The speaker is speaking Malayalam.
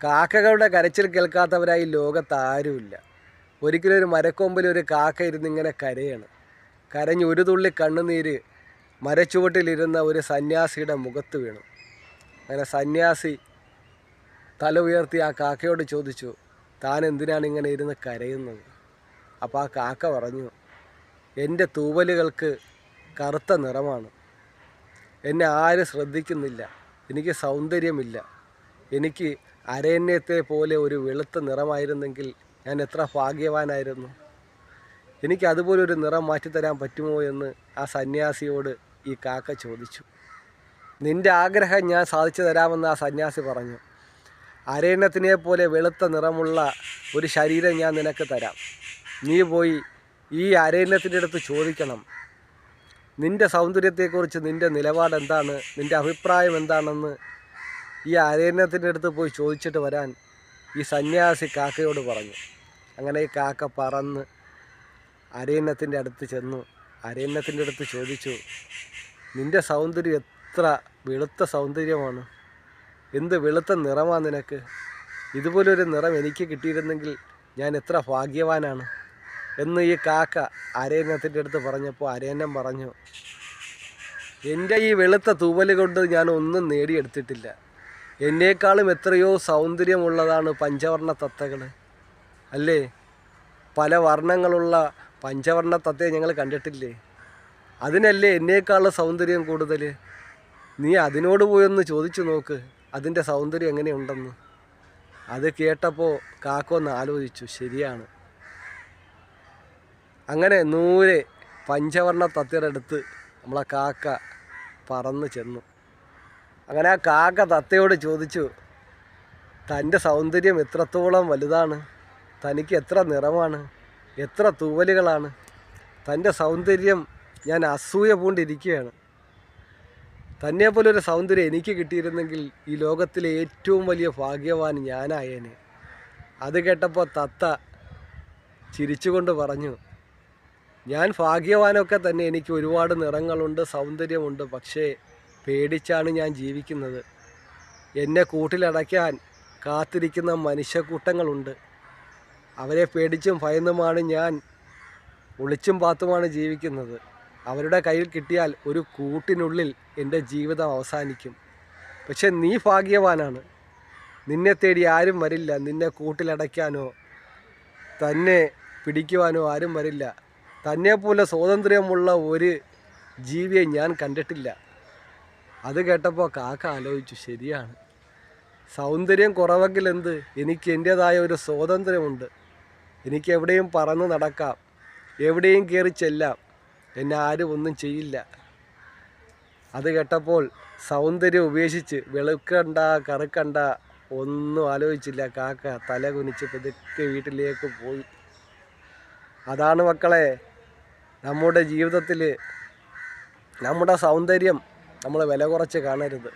കാക്കകളുടെ കരച്ചിൽ കേൾക്കാത്തവരായി ലോകത്ത് ആരുമില്ല. ഒരിക്കലും ഒരു മരക്കൊമ്പിൽ ഒരു കാക്ക ഇരുന്നിങ്ങനെ കരയാണ്. കരഞ്ഞ് ഒരു തുള്ളി കണ്ണുനീര് മരച്ചുവട്ടിലിരുന്ന ഒരു സന്യാസിയുടെ മുഖത്ത് വീണു. അങ്ങനെ സന്യാസി തല ഉയർത്തി ആ കാക്കയോട് ചോദിച്ചു, താൻ എന്തിനാണ് ഇങ്ങനെ ഇരുന്ന് കരയുന്നത്? അപ്പോൾ ആ കാക്ക പറഞ്ഞു, എൻ്റെ തൂവലുകൾക്ക് കറുത്ത നിറമാണ്. എന്നെ ആരും ശ്രദ്ധിക്കുന്നില്ല. എനിക്ക് സൗന്ദര്യമില്ല. എനിക്ക് അരണ്യത്തെ പോലെ ഒരു വെളുത്ത നിറമായിരുന്നെങ്കിൽ ഞാൻ എത്ര ഭാഗ്യവാനായിരുന്നു. എനിക്ക് അതുപോലെ ഒരു നിറം മാറ്റിത്തരാൻ പറ്റുമോ എന്ന് ആ സന്യാസിയോട് ഈ കാക്ക ചോദിച്ചു. നിൻ്റെ ആഗ്രഹം ഞാൻ സാധിച്ചു തരാമെന്ന് ആ സന്യാസി പറഞ്ഞു. അരണ്യത്തിനെ പോലെ വെളുത്ത നിറമുള്ള ഒരു ശരീരം ഞാൻ നിനക്ക് തരാം. നീ പോയി ഈ അരണ്യത്തിൻ്റെ അടുത്ത് ചോദിക്കണം, നിൻ്റെ സൗന്ദര്യത്തെക്കുറിച്ച് നിൻ്റെ നിലപാട് എന്താണ്, നിൻ്റെ അഭിപ്രായം എന്താണെന്ന് ഈ അരണ്യത്തിൻ്റെ അടുത്ത് പോയി ചോദിച്ചിട്ട് വരാൻ ഈ സന്യാസി കാക്കയോട് പറഞ്ഞു. അങ്ങനെ ഈ കാക്ക പറന്ന് അരണ്യത്തിൻ്റെ അടുത്ത് ചെന്നു. അരണ്യത്തിൻ്റെ അടുത്ത് ചോദിച്ചു, നിൻ്റെ സൗന്ദര്യം എത്ര വെളുത്ത സൗന്ദര്യമാണ്, എന്ത് വെളുത്ത നിറമാണ് നിനക്ക്. ഇതുപോലൊരു നിറം എനിക്ക് കിട്ടിയിരുന്നെങ്കിൽ ഞാൻ എത്ര ഭാഗ്യവാനാണ് എന്ന് ഈ കാക്ക അരണ്യത്തിൻ്റെ അടുത്ത് പറഞ്ഞപ്പോൾ അരണ്യം പറഞ്ഞു, എൻ്റെ ഈ വെളുത്ത തൂവൽ കൊണ്ട് ഞാൻ ഒന്നും നേടിയെടുത്തിട്ടില്ല. എന്നേക്കാളും എത്രയോ സൗന്ദര്യമുള്ളതാണ് പഞ്ചവർണ്ണ തത്തകൾ, അല്ലേ? പല വർണ്ണങ്ങളുള്ള പഞ്ചവർണ്ണ തത്തയെ ഞങ്ങൾ കണ്ടിട്ടില്ലേ? അതിനല്ലേ എന്നേക്കാളും സൗന്ദര്യം കൂടുതൽ. നീ അതിനോട് പോയൊന്ന് ചോദിച്ചു നോക്ക്, അതിൻ്റെ സൗന്ദര്യം എങ്ങനെയുണ്ടെന്ന്. അത് കേട്ടപ്പോൾ കാക്ക ഒന്ന് ആലോചിച്ചു, ശരിയാണ്. അങ്ങനെ 100 പഞ്ചവർണ്ണ തത്തയുടെ അടുത്ത് നമ്മളെ കാക്ക പറന്ന് ചെന്നു. അങ്ങനെ ആ കാക്ക തത്തയോട് ചോദിച്ചു, തൻ്റെ സൗന്ദര്യം എത്രത്തോളം വലുതാണ്, തനിക്ക് എത്ര നിറമാണ്, എത്ര തൂവലുകളാണ്, തൻ്റെ സൗന്ദര്യം ഞാൻ അസൂയ പൂണ്ടിരിക്കുകയാണ്. തന്നെപ്പോലൊരു സൗന്ദര്യം എനിക്ക് കിട്ടിയിരുന്നെങ്കിൽ ഈ ലോകത്തിലെ ഏറ്റവും വലിയ ഭാഗ്യവാൻ ഞാനായേനെ. അത് കേട്ടപ്പോൾ തത്ത ചിരിച്ചുകൊണ്ട് പറഞ്ഞു, ഞാൻ ഭാഗ്യവാനൊക്കെ തന്നെ, എനിക്ക് ഒരുപാട് നിറങ്ങളുണ്ട്, സൗന്ദര്യമുണ്ട്. പക്ഷേ പേടിച്ചാണ് ഞാൻ ജീവിക്കുന്നത്. എന്നെ കൂട്ടിലടയ്ക്കാൻ കാത്തിരിക്കുന്ന മനുഷ്യക്കൂട്ടങ്ങളുണ്ട്. അവരെ പേടിച്ചും ഭയന്നുമാണ് ഞാൻ ഒളിച്ചും പാത്തുമാണ് ജീവിക്കുന്നത്. അവരുടെ കയ്യിൽ കിട്ടിയാൽ ഒരു കൂട്ടിനുള്ളിൽ എൻ്റെ ജീവിതം അവസാനിക്കും. പക്ഷെ നീ ഭാഗ്യവാനാണ്. നിന്നെ തേടി ആരും വരില്ല. നിന്നെ കൂട്ടിലടയ്ക്കാനോ തന്നെ പിടിക്കുവാനോ ആരും വരില്ല. തന്നെപ്പോലെ സ്വാതന്ത്ര്യമുള്ള ഒരു ജീവിയെ ഞാൻ കണ്ടിട്ടില്ല. അത് കേട്ടപ്പോൾ കാക്ക ആലോചിച്ചു, ശരിയാണ്. സൗന്ദര്യം കുറവെങ്കിൽ എന്ത്, എനിക്ക് എൻ്റേതായ ഒരു സ്വാതന്ത്ര്യമുണ്ട്. എനിക്ക് എവിടെയും പറന്ന് നടക്കാം, എവിടെയും കയറി ചെല്ലാം. എന്നെ ആരും ഒന്നും ചെയ്യില്ല. അത് കേട്ടപ്പോൾ സൗന്ദര്യം ഉപേക്ഷിച്ച് വെളുക്കണ്ട കറുക്കണ്ട ഒന്നും ആലോചിച്ചില്ല. കാക്ക തല കുനിച്ച് പതുക്കെ വീട്ടിലേക്ക് പോയി. അതാണ് മക്കളെ, നമ്മുടെ ജീവിതത്തിൽ നമ്മുടെ സൗന്ദര്യം നമ്മൾ വില കുറച്ച് കാണരുത്.